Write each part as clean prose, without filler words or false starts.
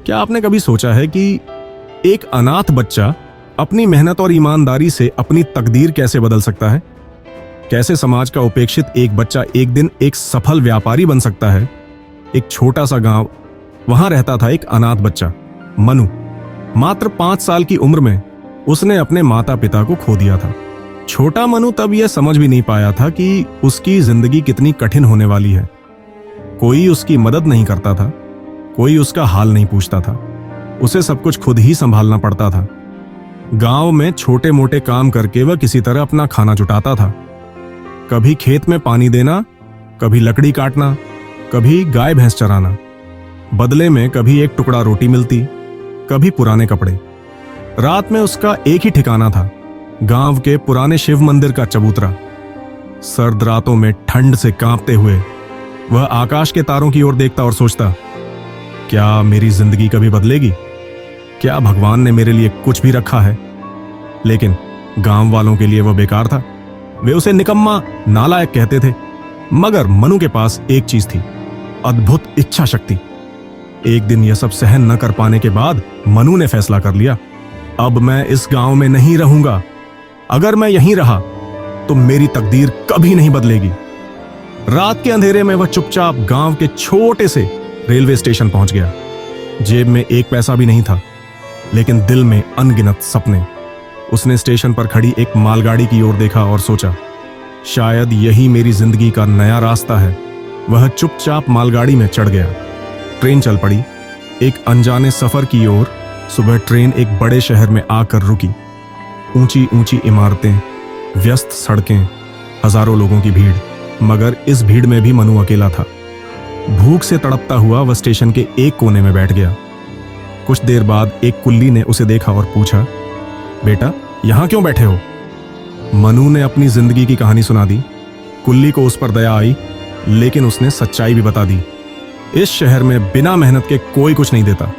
क्या आपने कभी सोचा है कि एक अनाथ बच्चा अपनी मेहनत और ईमानदारी से अपनी तकदीर कैसे बदल सकता है? कैसे समाज का उपेक्षित एक बच्चा एक दिन एक सफल व्यापारी बन सकता है? एक छोटा सा गांव, वहां रहता था एक अनाथ बच्चा, मनु। मात्र 5 साल की उम्र में उसने अपने माता पिता को खो दिया था। छोटा मनु तब यह समझ भी नहीं पाया था कि उसकी जिंदगी कितनी कठिन होने वाली है। कोई उसकी मदद नहीं करता था, कोई उसका हाल नहीं पूछता था। उसे सब कुछ खुद ही संभालना पड़ता था। गांव में छोटे मोटे काम करके वह किसी तरह अपना खाना जुटाता था। कभी खेत में पानी देना, कभी लकड़ी काटना, कभी गाय भैंस चराना। बदले में कभी एक टुकड़ा रोटी मिलती, कभी पुराने कपड़े। रात में उसका एक ही ठिकाना था, गांव के पुराने शिव मंदिर का चबूतरा। सर्द रातों में ठंड से कांपते हुए वह आकाश के तारों की ओर देखता और सोचता, क्या मेरी जिंदगी कभी बदलेगी? क्या भगवान ने मेरे लिए कुछ भी रखा है? लेकिन गांव वालों के लिए वह बेकार था। वे उसे निकम्मा, नालायक कहते थे। मगर मनु के पास एक चीज थी, अद्भुत इच्छा शक्ति। एक दिन यह सब सहन न कर पाने के बाद मनु ने फैसला कर लिया, अब मैं इस गांव में नहीं रहूंगा। अगर मैं यहीं रहा तो मेरी तकदीर कभी नहीं बदलेगी। रात के अंधेरे में वह चुपचाप गांव के छोटे से रेलवे स्टेशन पहुंच गया। जेब में एक पैसा भी नहीं था, लेकिन दिल में अनगिनत सपने। उसने स्टेशन पर खड़ी एक मालगाड़ी की ओर देखा और सोचा, शायद यही मेरी जिंदगी का नया रास्ता है। वह चुपचाप मालगाड़ी में चढ़ गया। ट्रेन चल पड़ी, एक अनजाने सफर की ओर। सुबह ट्रेन एक बड़े शहर में आकर रुकी। ऊंची ऊंची इमारतें, व्यस्त सड़कें, हजारों लोगों की भीड़। मगर इस भीड़ में भी मनु अकेला था। भूख से तड़पता हुआ वह स्टेशन के एक कोने में बैठ गया। कुछ देर बाद एक कुल्ली ने उसे देखा और पूछा, बेटा यहां क्यों बैठे हो? मनु ने अपनी जिंदगी की कहानी सुना दी। कुल्ली को उस पर दया आई, लेकिन उसने सच्चाई भी बता दी। इस शहर में बिना मेहनत के कोई कुछ नहीं देता।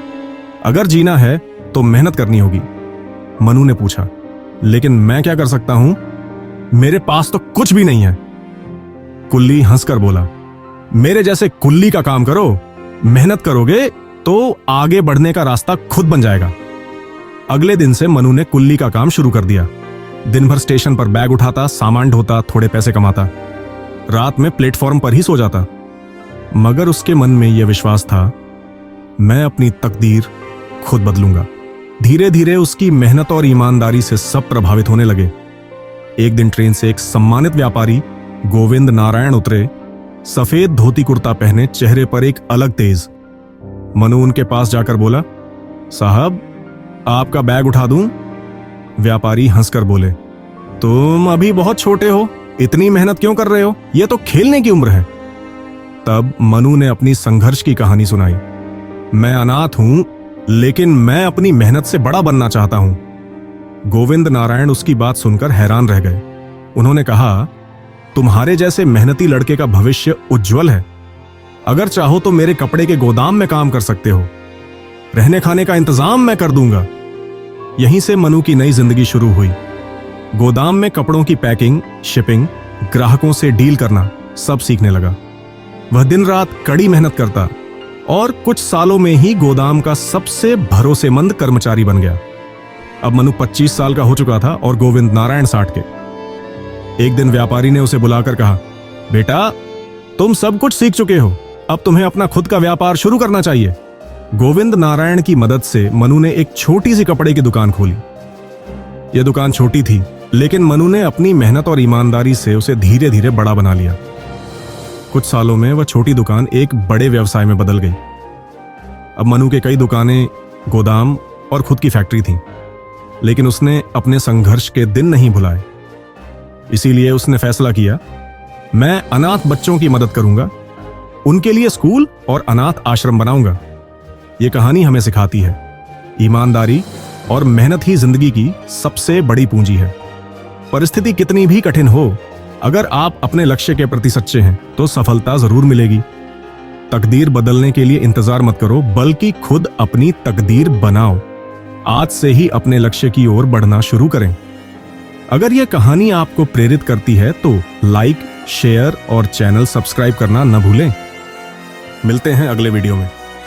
अगर जीना है तो मेहनत करनी होगी। मनु ने पूछा, लेकिन मैं क्या कर सकता हूं? मेरे पास तो कुछ भी नहीं है। कुल्ली हंसकर बोला, मेरे जैसे कुल्ली का काम करो। मेहनत करोगे तो आगे बढ़ने का रास्ता खुद बन जाएगा। अगले दिन से मनु ने कुल्ली का काम शुरू कर दिया। दिन भर स्टेशन पर बैग उठाता, सामान ढोता, थोड़े पैसे कमाता। रात में प्लेटफॉर्म पर ही सो जाता। मगर उसके मन में यह विश्वास था, मैं अपनी तकदीर खुद बदलूंगा। धीरे धीरे उसकी मेहनत और ईमानदारी से सब प्रभावित होने लगे। एक दिन ट्रेन से एक सम्मानित व्यापारी गोविंद नारायण उतरे। सफेद धोती कुर्ता पहने, चेहरे पर एक अलग तेज। मनु उनके पास जाकर बोला, साहब आपका बैग उठा दूं? व्यापारी हंसकर बोले, तुम अभी बहुत छोटे हो, इतनी मेहनत क्यों कर रहे हो? यह तो खेलने की उम्र है। तब मनु ने अपनी संघर्ष की कहानी सुनाई। मैं अनाथ हूं, लेकिन मैं अपनी मेहनत से बड़ा बनना चाहता हूं। गोविंद नारायण उसकी बात सुनकर हैरान रह गए। उन्होंने कहा, तुम्हारे जैसे मेहनती लड़के का भविष्य उज्जवल है। अगर चाहो तो मेरे कपड़े के गोदाम में काम कर सकते हो। रहने खाने का इंतजाम मैं कर दूंगा। यहीं से मनु की नई जिंदगी शुरू हुई। गोदाम में कपड़ों की पैकिंग, शिपिंग, ग्राहकों से डील करना सब सीखने लगा। वह दिन रात कड़ी मेहनत करता और कुछ सालों में ही गोदाम का सबसे भरोसेमंद कर्मचारी बन गया। अब मनु 25 साल का हो चुका था और गोविंद नारायण 60 के। एक दिन व्यापारी ने उसे बुलाकर कहा, बेटा तुम सब कुछ सीख चुके हो, अब तुम्हें अपना खुद का व्यापार शुरू करना चाहिए। गोविंद नारायण की मदद से मनु ने एक छोटी सी कपड़े की दुकान खोली। यह दुकान छोटी थी, लेकिन मनु ने अपनी मेहनत और ईमानदारी से उसे धीरे धीरे बड़ा बना लिया। कुछ सालों में वह छोटी दुकान एक बड़े व्यवसाय में बदल गई। अब मनु के कई दुकानें, गोदाम और खुद की फैक्ट्री थी, लेकिन उसने अपने संघर्ष के दिन नहीं भुलाए। इसीलिए उसने फैसला किया, मैं अनाथ बच्चों की मदद करूंगा, उनके लिए स्कूल और अनाथ आश्रम बनाऊंगा। यह कहानी हमें सिखाती है, ईमानदारी और मेहनत ही जिंदगी की सबसे बड़ी पूंजी है। परिस्थिति कितनी भी कठिन हो, अगर आप अपने लक्ष्य के प्रति सच्चे हैं तो सफलता जरूर मिलेगी। तकदीर बदलने के लिए इंतजार मत करो, बल्कि खुद अपनी तकदीर बनाओ। आज से ही अपने लक्ष्य की ओर बढ़ना शुरू करें। अगर यह कहानी आपको प्रेरित करती है तो लाइक, शेयर और चैनल सब्सक्राइब करना न भूलें। मिलते हैं अगले वीडियो में।